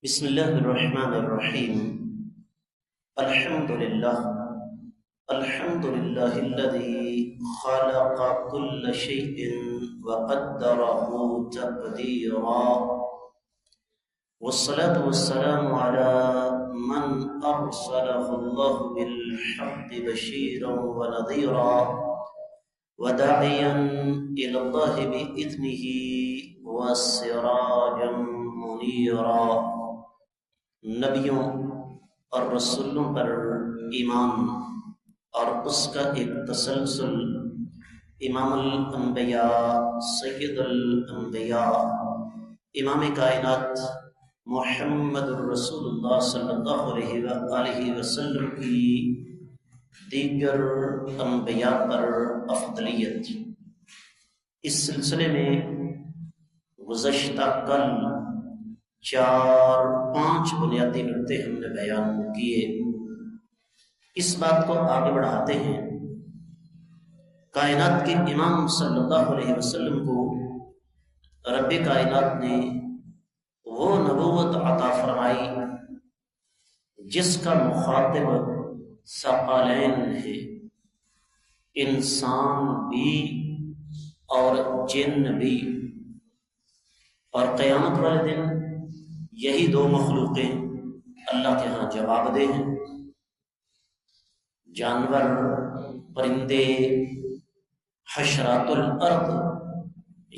بسم الله الرحمن الرحيم. الحمد لله. الحمد لله الذي خلق كل شيء وقدره تقديرا، والصلاة والسلام على من أرسله الله بالحق بشيرا ونذيرا وداعيا إلى الله بإذنه وسراجا منيرا. نبیوں اور رسولوں پر ایمان اور اس کا ایک تسلسل امام الانبیاء سید الانبیاء امام کائنات محمد الرسول اللہ صلی اللہ علیہ وآلہ وسلم کی دیگر انبیاء پر افضلیت، اس سلسلے میں گزشتہ کل 4-5 بنیادی نکتے ہم نے بیان کیے. اس بات کو آگے بڑھاتے ہیں. کائنات کے امام صلی اللہ علیہ وسلم کو رب کائنات نے وہ نبوت عطا فرمائی جس کا مخاطب ثقلین ہے، انسان بھی اور جن بھی. اور قیامت والے دن یہی دو مخلوقیں اللہ کے ہاں جواب دہ ہیں. جانور، پرندے، حشرات الارض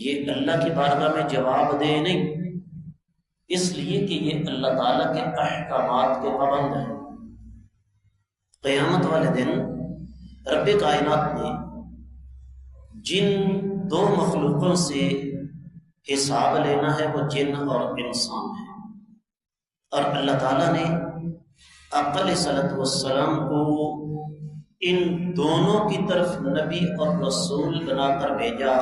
یہ اللہ کی بارگاہ میں جواب دہ نہیں، اس لیے کہ یہ اللہ تعالیٰ کے احکامات کے پابند ہیں. قیامت والے دن رب کائنات نے جن دو مخلوقوں سے حساب لینا ہے وہ جن اور انسان ہے، اور اللہ تعالیٰ نے آقا علیہ الصلوۃ والسلام کو ان دونوں کی طرف نبی اور رسول بنا کر بھیجا،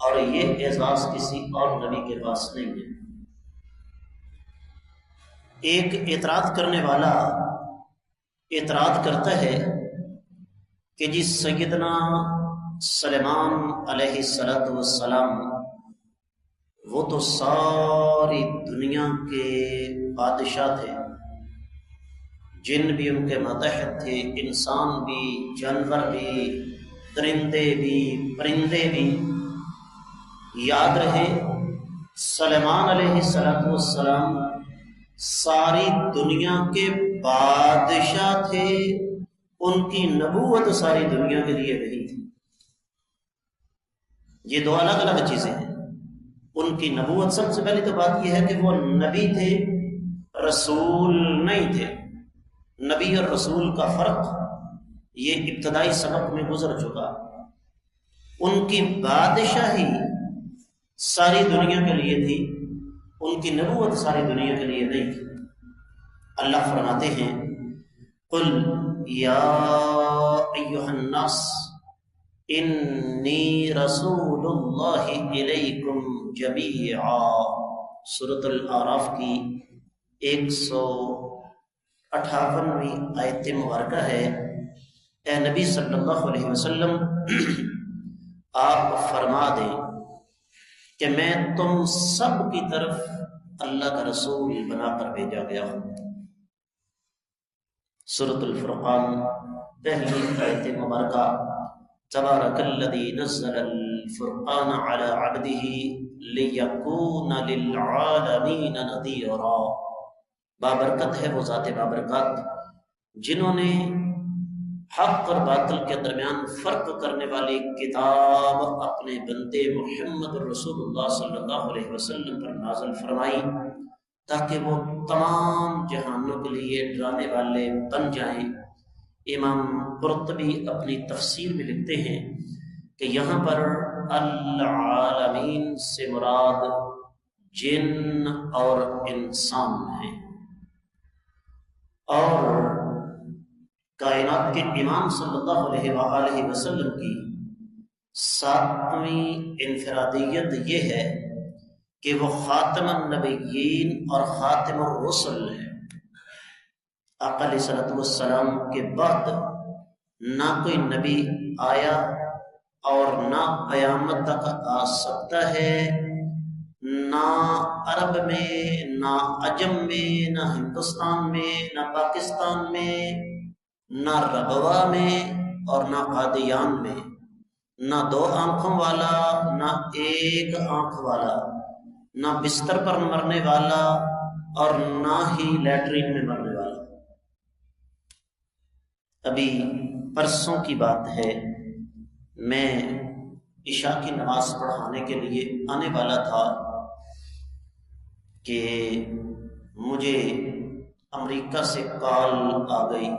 اور یہ اعزاز کسی اور نبی کے پاس نہیں ہے. ایک اعتراض کرنے والا اعتراض کرتا ہے کہ جی سیدنا سلیمان علیہ الصلوۃ والسلام وہ تو ساری دنیا کے بادشاہ تھے، جن بھی ان کے ماتحت تھے، انسان بھی، جانور بھی، درندے بھی، پرندے بھی. یاد رہے سلیمان علیہ السلام ساری دنیا کے بادشاہ تھے، ان کی نبوت ساری دنیا کے لیے نہیں تھی. یہ دو الگ الگ چیزیں ہیں. ان کی نبوت، سب سے پہلی تو بات یہ ہے کہ وہ نبی تھے، رسول نہیں تھے. نبی اور رسول کا فرق یہ ابتدائی سبق میں گزر چکا. ان کی بادشاہی ساری دنیا کے لیے تھی، ان کی نبوت ساری دنیا کے لیے نہیں تھی. اللہ فرماتے ہیں قل یا ایھا الناس انی رسول اللہ الیکم جمیعا. سورۃ الاعراف کی 158ویں آیت مبارکہ ہے. اے نبی صلی اللہ علیہ وسلم، آپ فرما دیں کہ میں تم سب کی طرف اللہ کا رسول بنا کر بھیجا گیا ہوں. سورۃ الفرقان پہلی آیت مبارکہ تبارک الذی نزل الفرقان علی عبدہ لیکون للعالمین نذیرا. بابرکت ہے وہ ذات بابرکات جنہوں نے حق اور باطل کے درمیان فرق کرنے والی کتاب اپنے بندے محمد رسول اللہ صلی اللہ علیہ وسلم پر نازل فرمائی تاکہ وہ تمام جہانوں کے لیے ڈرانے والے بن جائیں. امام قرطبی اپنی تفسیر میں لکھتے ہیں کہ یہاں پر العالمین سے مراد جن اور انسان ہیں، اور کائنات کے امام صلی اللہ علیہ وآلہ وسلم کی 7ویں انفرادیت یہ ہے کہ وہ خاتم النبیین اور خاتم الرسل ہے. آقا علیہ الصلوۃ والسلام کے بعد نہ کوئی نبی آیا اور نہ قیامت تک آ سکتا ہے، نہ عرب میں، نہ عجم میں، نہ ہندوستان میں، نہ پاکستان میں، نہ ربوہ میں اور نہ قادیان میں، نہ 2 آنکھوں والا، نہ 1 آنکھ والا، نہ بستر پر مرنے والا اور نہ ہی لیٹرین میں مرنے والا۔ ابھی پرسوں کی بات ہے، میں عشاء کی نماز پڑھانے کے لیے آنے والا تھا کہ مجھے امریکہ سے کال آ گئی۔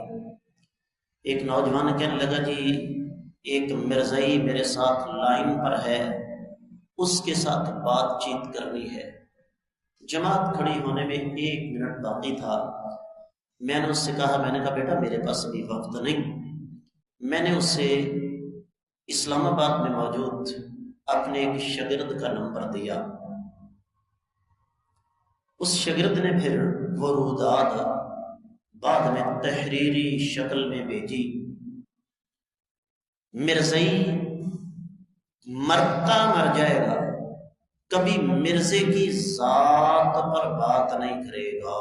ایک نوجوان کہنے لگا جی ایک مرزائی میرے ساتھ لائن پر ہے، اس کے ساتھ بات چیت کرنی ہے۔ جماعت کھڑی ہونے میں 1 منٹ باقی تھا۔ میں نے اس سے کہا، میں نے کہا بیٹا میرے پاس ابھی وقت نہیں۔ میں نے اس سے اسلام آباد میں موجود اپنے ایک شاگرد کا نمبر دیا۔ اس شاگرد نے پھر وہ روداد بعد میں تحریری شکل میں بھیجی۔ مرزائی مرتا مر جائے گا، کبھی مرزے کی ذات پر بات نہیں کرے گا۔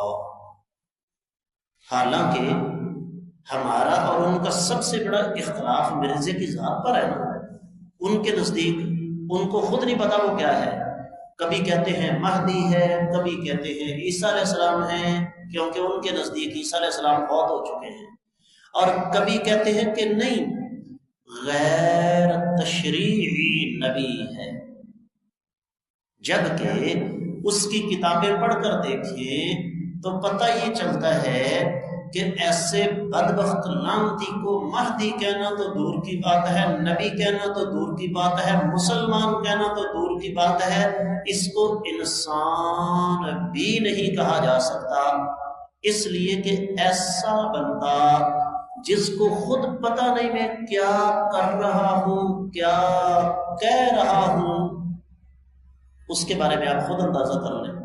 حالانکہ ہمارا اور ان کا سب سے بڑا اختلاف مرزے کی ذات پر ہے نا۔ ان کے نزدیک ان کو خود نہیں پتا وہ کیا ہے، کبھی کہتے ہیں مہدی ہے، کبھی کہتے ہیں عیسیٰ علیہ السلام ہیں، کیونکہ ان کے نزدیک عیسیٰ علیہ السلام فوت ہو چکے ہیں، اور کبھی کہتے ہیں کہ نہیں غیر تشریعی نبی ہے، جبکہ اس کی کتابیں پڑھ کر دیکھیں تو پتہ یہ چلتا ہے کہ ایسے بدبخت لعنتی کو مہدی کہنا تو دور کی بات ہے، نبی کہنا تو دور کی بات ہے، مسلمان کہنا تو دور کی بات ہے، اس کو انسان بھی نہیں کہا جا سکتا، اس لیے کہ ایسا بندہ جس کو خود پتہ نہیں میں کیا کر رہا ہوں، کیا کہہ رہا ہوں، اس کے بارے میں آپ خود اندازہ کر لیں۔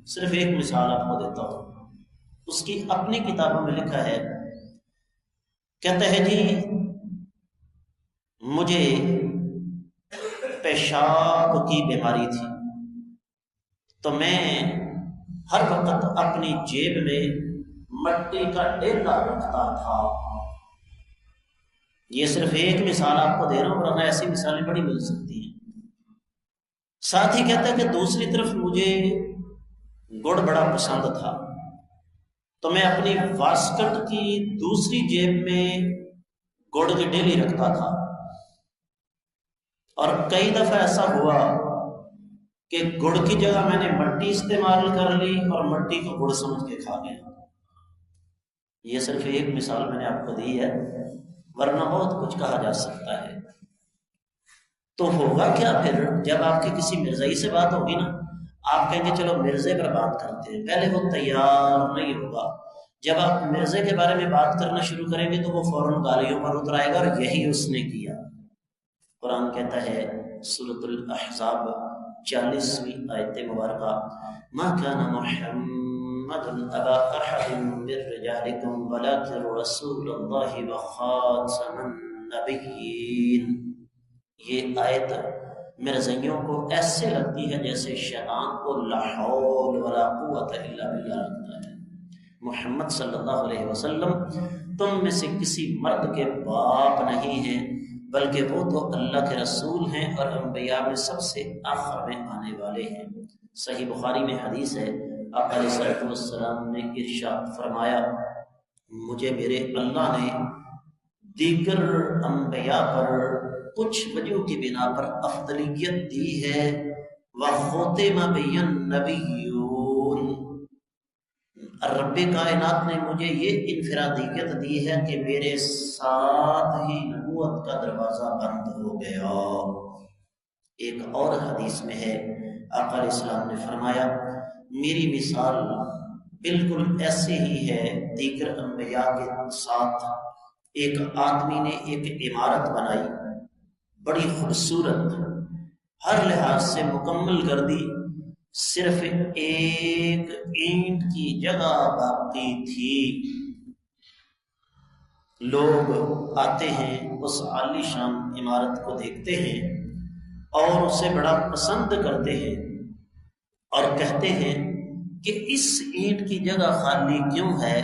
صرف ایک مثال آپ کو دیتا ہوں، اس کی اپنی کتابوں میں لکھا ہے، کہتا ہے جی مجھے پیشاب کی بیماری تھی تو میں ہر وقت اپنی جیب میں مٹی کا ڈیلا رکھتا تھا۔ یہ صرف ایک مثال آپ کو دے رہا ہوں، ورنہ ایسی مثالیں بڑی مل سکتی ہیں۔ ساتھ ہی کہتا ہے کہ دوسری طرف مجھے گڑ بڑا پسند تھا تو میں اپنی واسکٹ کی دوسری جیب میں گڑ کی ڈیلی رکھتا تھا، اور کئی دفعہ ایسا ہوا کہ گڑ کی جگہ میں نے مٹی استعمال کر لی اور مٹی کو گڑ سمجھ کے کھا گیا۔ یہ صرف ایک مثال میں نے آپ کو دی ہے، ورنہ بہت کچھ کہا جا سکتا ہے۔ تو ہوگا کیا پھر جب آپ کی کسی مرزائی سے بات ہوگی نا، آپ کہیں گے چلو مرزے پر بات کرتے ہیں، پہلے وہ تیار نہیں ہوگا۔ جب آپ مرزے کے بارے میں بات کرنا شروع کریں گے تو وہ فوراً گالیوں پر اتر آئے گا، اور یہی اس نے کیا۔ قرآن کہتا ہے سورۃ الاحزاب 40ویں آیت مبارکہ، ما کان محمد ابا احد من رجالکم ولکن رسول اللہ وخاتم النبیین۔ یہ آیت مرزائیوں کو ایسے لگتی ہے جیسے شیطان کو لا حول ولا قوت الا باللہ لگتا ہے۔ محمد صلی اللہ علیہ وسلم تم میں سے کسی مرد کے باپ نہیں ہیں، بلکہ وہ تو اللہ کے رسول ہیں اور انبیاء میں سب سے آخر میں آنے والے ہیں۔ صحیح بخاری میں حدیث ہے، آپ علیہ الصلوۃ والسلام نے ارشاد فرمایا، مجھے میرے اللہ نے دیگر انبیاء پر کچھ وجہ کی بنا پر افضلیت دی ہے، وَخُتِمَ بِيَ النَّبِيُّونَ، رب کائنات نے مجھے یہ انفرادیت دی ہے کہ میرے ساتھ ہی نبوت کا دروازہ بند ہو گیا۔ ایک اور حدیث میں ہے، آقا علیہ السلام نے فرمایا، میری مثال بالکل ایسے ہی ہے دیگر انبیاء کے ساتھ۔ ایک آدمی نے ایک عمارت بنائی بڑی خوبصورت، ہر لحاظ سے مکمل کر دی، صرف ایک اینٹ کی جگہ باقی تھی۔ لوگ آتے ہیں، اس عالی شان عمارت کو دیکھتے ہیں اور اسے بڑا پسند کرتے ہیں، اور کہتے ہیں کہ اس اینٹ کی جگہ خالی کیوں ہے؟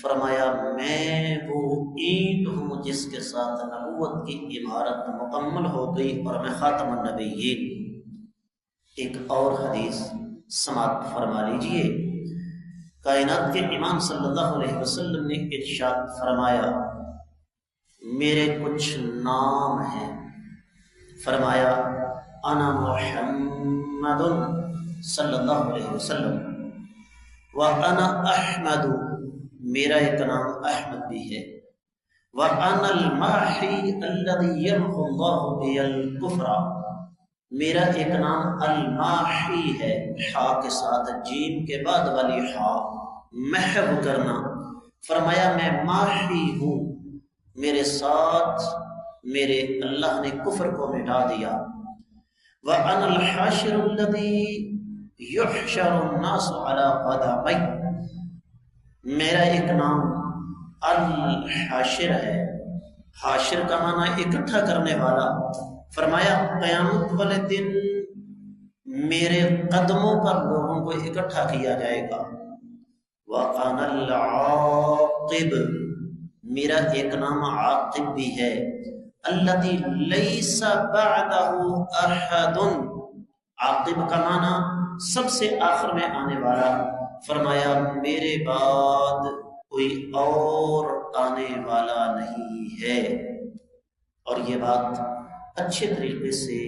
فرمایا میں وہ اینٹ ہوں جس کے ساتھ نبوت کی عمارت مکمل ہو گئی اور میں خاتم النبیین۔ ایک اور حدیث سماعت فرما لیجئے۔ کائنات کے امام صلی اللہ علیہ وسلم نے ارشاد فرمایا میرے کچھ نام ہیں، فرمایا انا محمد صلی اللہ علیہ وسلم وانا احمد، میرا ایک نام احمد بھی ہے، وانا الماحی الذی یمحو اللہ بی الکفر، میرا ایک نام الماحی ہے، حا کے ساتھ جیم کے بعد والی حا، محو کرنا۔ فرمایا میں ماحی ہوں، میرے ساتھ میرے اللہ نے کفر کو مٹا دیا۔ وَأَنَا الْحَاشِرُ الَّذِي يُحْشَرُ النَّاسُ عَلَى قَدَمَيْ، میرا ایک نام الحاشر ہے، حاشر کا معنی اکٹھا کرنے والا۔ فرمایا قیامت والے دن میرے قدموں پر لوگوں کو اکٹھا کیا جائے گا۔ وَأَنَا الْعَاقِبُ، میرا ایک نام عاقب بھی ہے، الَّذِي لَيْسَ بَعْدَهُ أَحَدٌ، عاقب کا معنی سب سے آخر میں آنے والا۔ فرمایا میرے بعد کوئی اور آنے والا نہیں ہے۔ اور یہ بات اچھے طریقے سے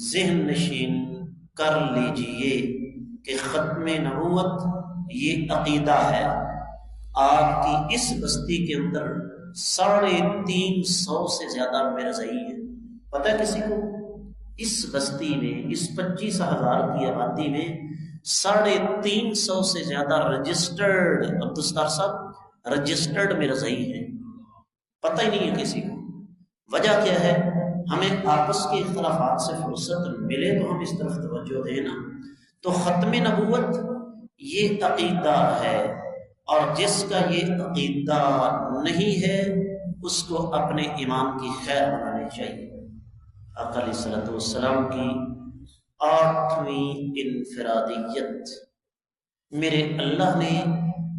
ذہن نشین کر لیجئے کہ ختم نبوت یہ عقیدہ ہے۔ آپ کی اس بستی کے اندر 350 سے زیادہ مرزائی ہیں، پتہ ہے کسی کو؟ اس بستی میں، اس 25,000 کی آبادی میں 350 سے زیادہ رجسٹرڈ، عبدالستار صاحب رجسٹرڈ مرزائی ہیں، پتہ ہی نہیں ہے کسی کو۔ وجہ کیا ہے؟ ہمیں آپس کے اختلافات سے فرصت ملے تو ہم اس طرف توجہ دیں نا۔ تو ختم نبوت یہ عقیدہ ہے، اور جس کا یہ عقیدہ نہیں ہے اس کو اپنے ایمان کی خیر بنانی چاہیے۔ آقا علیہ الصلوۃ والسلام کی 8ویں انفرادیت، میرے اللہ نے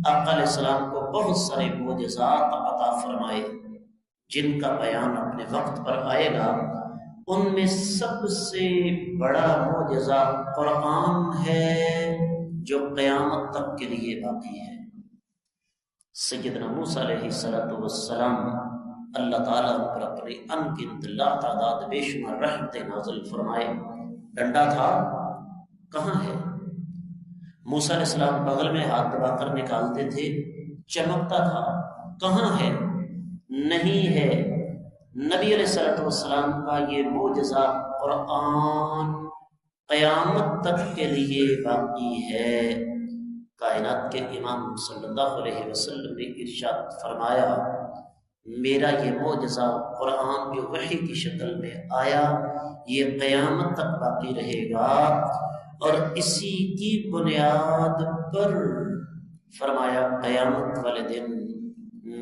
آقا علیہ السلام کو بہت سارے معجزات عطا فرمائے جن کا بیان اپنے وقت پر آئے گا۔ ان میں سب سے بڑا معجزہ قرآن ہے جو قیامت تک کے لیے باقی ہے۔ سیدنا موسیٰ علیہ السلام اللہ تعالیٰ پر اپنے انگنت لا تعداد بے شمار رحمت نازل فرمائے۔ ڈنڈا تھا، کہاں ہے؟ موسیٰ علیہ السلام بغل میں ہاتھ دبا کر نکالتے تھے، چمکتا تھا، کہاں ہے؟ نہیں ہے۔ نبی علیہ السلام کا یہ معجزہ قرآن قیامت تک کے لیے باقی ہے۔ کائنات کے امام صلی اللہ علیہ وسلم نے ارشاد فرمایا میرا یہ معجزہ قرآن جو وحی کی شکل میں آیا یہ قیامت تک باقی رہے گا، اور اسی کی بنیاد پر فرمایا قیامت والے دن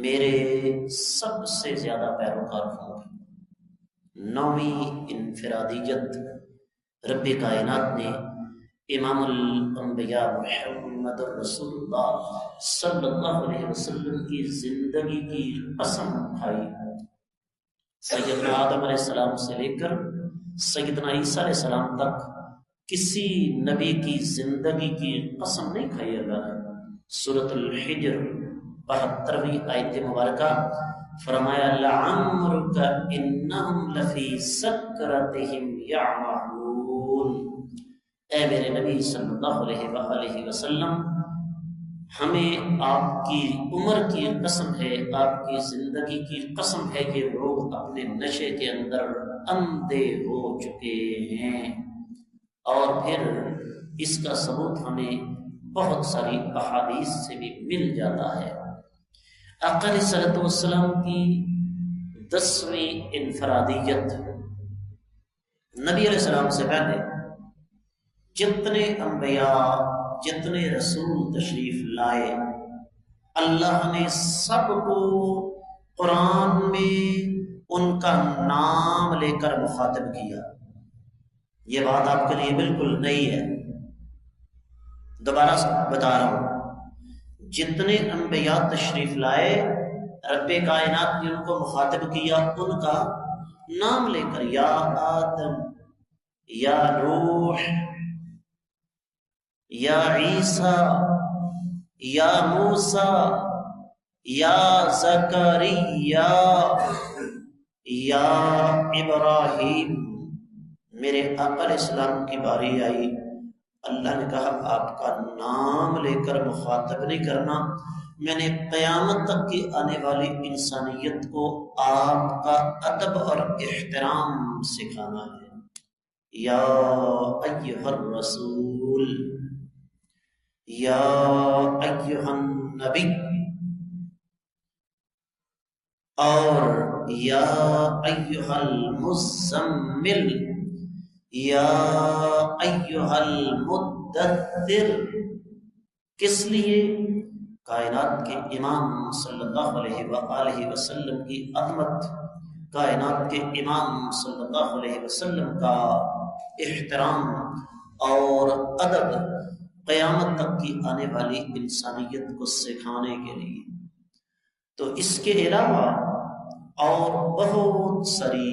میرے سب سے زیادہ پیروکار ہوں گے۔ 9ویں انفرادیت، رب کائنات نے امام الانبیاء محمد رسول اللہ صلی اللہ علیہ وسلم کی زندگی کی قسم کھائی۔ سیدنا آدم علیہ السلام سے لے کر سیدنا عیسیٰ علیہ السلام تک کسی نبی کی زندگی کی قسم نہیں کھائی اللہ نے۔ سورۃ الحجر 72ویں آیت مبارکہ فرمایا لعمرک انہم لفی سکرتہم یعمہون، اے میرے نبی صلی اللہ علیہ وآلہ وسلم ہمیں آپ کی عمر کی قسم ہے، آپ کی زندگی کی قسم ہے کہ لوگ اپنے نشے کے اندر اندھے ہو چکے ہیں۔ اور پھر اس کا ثبوت ہمیں بہت ساری احادیث سے بھی مل جاتا ہے۔ آقا علیہ الصلوۃ والسلام کی 10ویں انفرادیت، نبی علیہ السلام سے پہلے جتنے انبیاء جتنے رسول تشریف لائے اللہ نے سب کو قرآن میں ان کا نام لے کر مخاطب کیا۔ یہ بات آپ کے لیے بالکل نئی ہے۔ دوبارہ بتا رہا ہوں، جتنے انبیاء تشریف لائے رب کائنات نے ان کو مخاطب کیا ان کا نام لے کر، یا آدم، یا نوح، یا عیسیٰ، یا موسیٰ، یا زکریا، یا ابراہیم۔ میرے آقا علیہ السلام کی باری آئی، اللہ نے کہا آپ کا نام لے کر مخاطب نہیں کرنا، میں نے قیامت تک کی آنے والی انسانیت کو آپ کا ادب اور احترام سکھانا ہے۔ یا ایھا الرسول، یا ایھا النبی، اور یا ایھا المزمل، یا ایھا المدثر۔ کس لیے؟ کائنات کے امام صلی اللہ علیہ وآلہ وسلم کی عظمت، کائنات کے امام صلی اللہ علیہ وسلم کا احترام اور ادب قیامت تک کی آنے والی انسانیت کو سکھانے کے لیے۔ تو اس کے علاوہ اور بہت ساری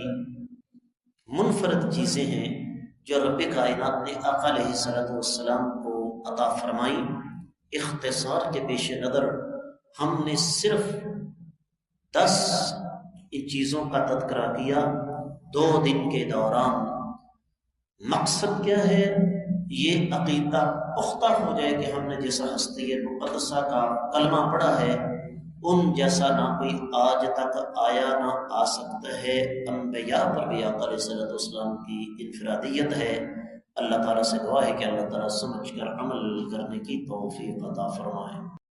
منفرد چیزیں ہیں جو رب کائنات نے آقا علیہ السلام کو عطا فرمائی۔ اختصار کے پیش نظر ہم نے صرف 10 ان چیزوں کا تذکرہ کیا 2 دن کے دوران۔ مقصد کیا ہے؟ یہ عقیدہ پختہ ہو جائے کہ ہم نے جیسا ہستی مقدسہ کا کلمہ پڑھا ہے ان جیسا نہ کوئی آج تک آیا نہ آ سکتا ہے۔ انبیاء پر بھی آقا علیہ السلام کی انفرادیت ہے۔ اللہ تعالیٰ سے دعا ہے کہ اللہ تعالیٰ سمجھ کر عمل کرنے کی توفیق عطا فرمائے۔